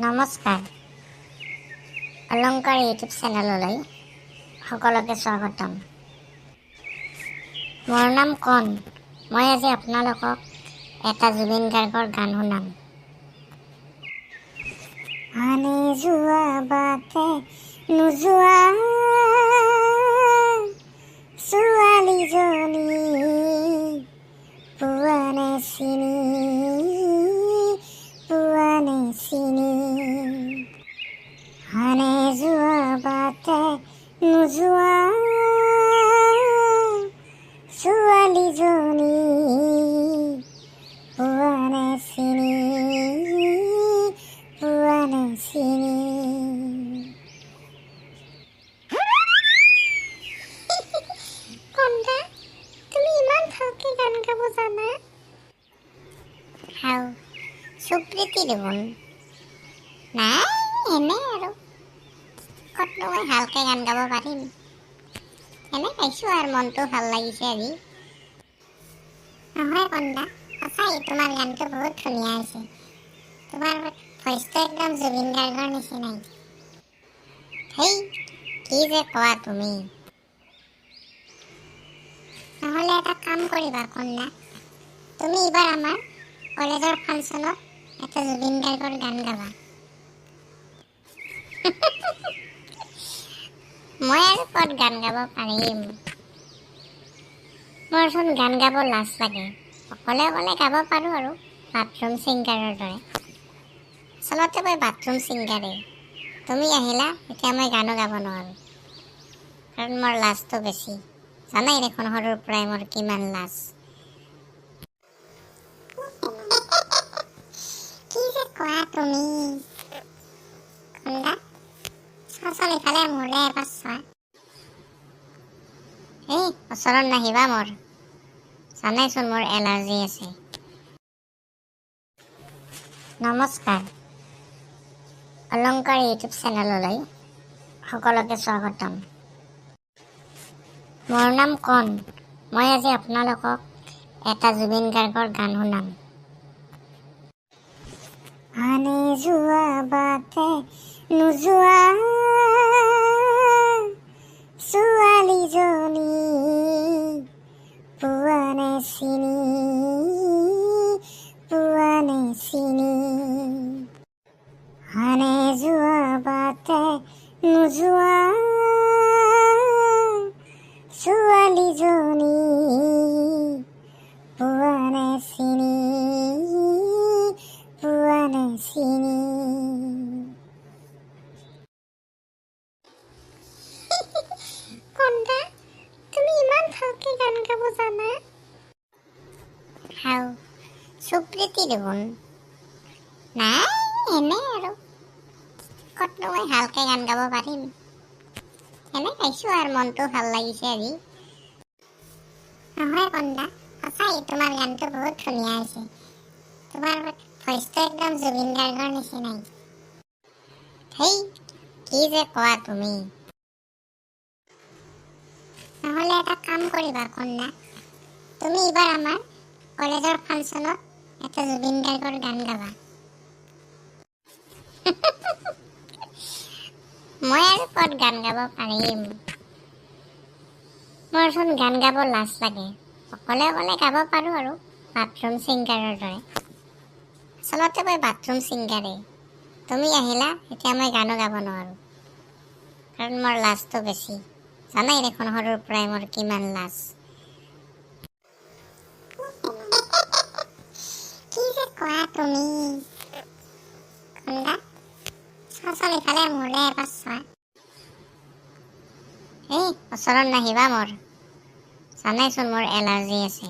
নমস্কাৰ অলংকাৰ ইউটিউব চেনেললৈ সকলোকে স্বাগতম। মোৰ নাম কণ। মই আজি আপোনালোকক এটা জুবিন গাৰ্গৰ গান শুনাম। আনে যোৱা বাটে নোযোৱা ছোৱালীজনী পোৱানে চিনি আনে যোৱা বাটে নোযোৱা ছোৱালীজনী পোৱানে চিনি কন্দা, তুমি ইমান ভালকে গান গাব জানা? হাও সুপ্ৰীতি দেখোন। নাই এনে আৰু কতনো মই ভালকে গান গাব পাৰিম। এনে গাইছো আৰু মনটো ভাল লাগিছে আজি। নহয় কন্দা, সঁচাই তোমাৰ গানটো বহুত ধুনীয়া হৈছে। তোমাৰ ভইচটো একদম জুবিন গাৰ্গৰ নিচিনাই। হেই কি যে কোৱা তুমি। নহ'লে এটা কাম কৰিবা কন্যা, তুমি এইবাৰ আমাৰ কলেজৰ ফাংচনত এটা জুবিন গাৰ্গৰ গান গাবা। মই আৰু ক'ত গান গাব পাৰিম। মোৰচোন গান গাব লাজ লাগে। অকলে অকলে গাব পাৰোঁ আৰু বাথৰুম ছিংগাৰৰ দৰে। আচলতে মই বাথৰুম ছিংগাৰেই। তুমি আহিলা এতিয়া মই গানো গাব নোৱাৰোঁ, কাৰণ মোৰ লাজটো বেছি। জানাই দেখোন সৰুৰ পৰাই মোৰ কিমান লাজ। কি যে কোৱা তুমি কন্দা, চোৱাচোন ইফালে মোৰে এবাৰ চোৱা। এই ওচৰত নাহিবা মোৰ, জানাইচোন মোৰ এলাৰ্জি আছে। নমস্কাৰ অলংকাৰ ইউটিউব চেনেললৈ সকলোকে স্বাগতম। মোৰ নাম কণ। মই আজি আপোনালোকক এটা জুবিন গাৰ্গৰ গান শুনাম। আনে যোৱা বাটে নোযোৱা ছোৱালীজনী পোৱানে চিনি আনে যোৱা বাটে নোযোৱা ছোৱালীজনী পোৱানে চিনি কন্দা, তুমি ইমান ভালকে গান গাব জানা? হাও সুপ্ৰীতি দেখোন। নাই এনে আৰু কতনো মই ভালকে গান গাব পাৰিম। এনে গাইছো আৰু মনটো ভাল লাগিছে আজি। নহয় কন্দা, সঁচাই তোমাৰ গানটো বহুত ধুনীয়া হৈছে। তোমাৰ ভইচটো একদম জুবিন গাৰ্গৰ নিচিনাই। হেই কি যে কোৱা তুমি। নহ'লে এটা কাম কৰিবা কন্যা, তুমি এইবাৰ আমাৰ কলেজৰ ফাংচনত এটা জুবিন গাৰ্গৰ গান গাবা। মই আৰু ক'ত গান গাব পাৰিম। মোৰচোন গান গাব লাজ লাগে। অকলে অকলে গাব পাৰোঁ আৰু বাথৰুম ছিংগাৰৰ দৰে। আচলতে মই বাথৰুম ছিংগাৰেই। তুমি আহিলা এতিয়া মই গানো গাব নোৱাৰোঁ, কাৰণ মোৰ লাজটো বেছি। জানাই দেখোন সৰুৰ পৰাই মোৰ কিমান লাজ। কি যে কোৱা তুমি কন্দা, চোৱাচোন ইফালে মোৰে এবাৰ চোৱা। এই ওচৰত নাহিবা মোৰ, জানাইচোন মোৰ এলাৰ্জি আছে।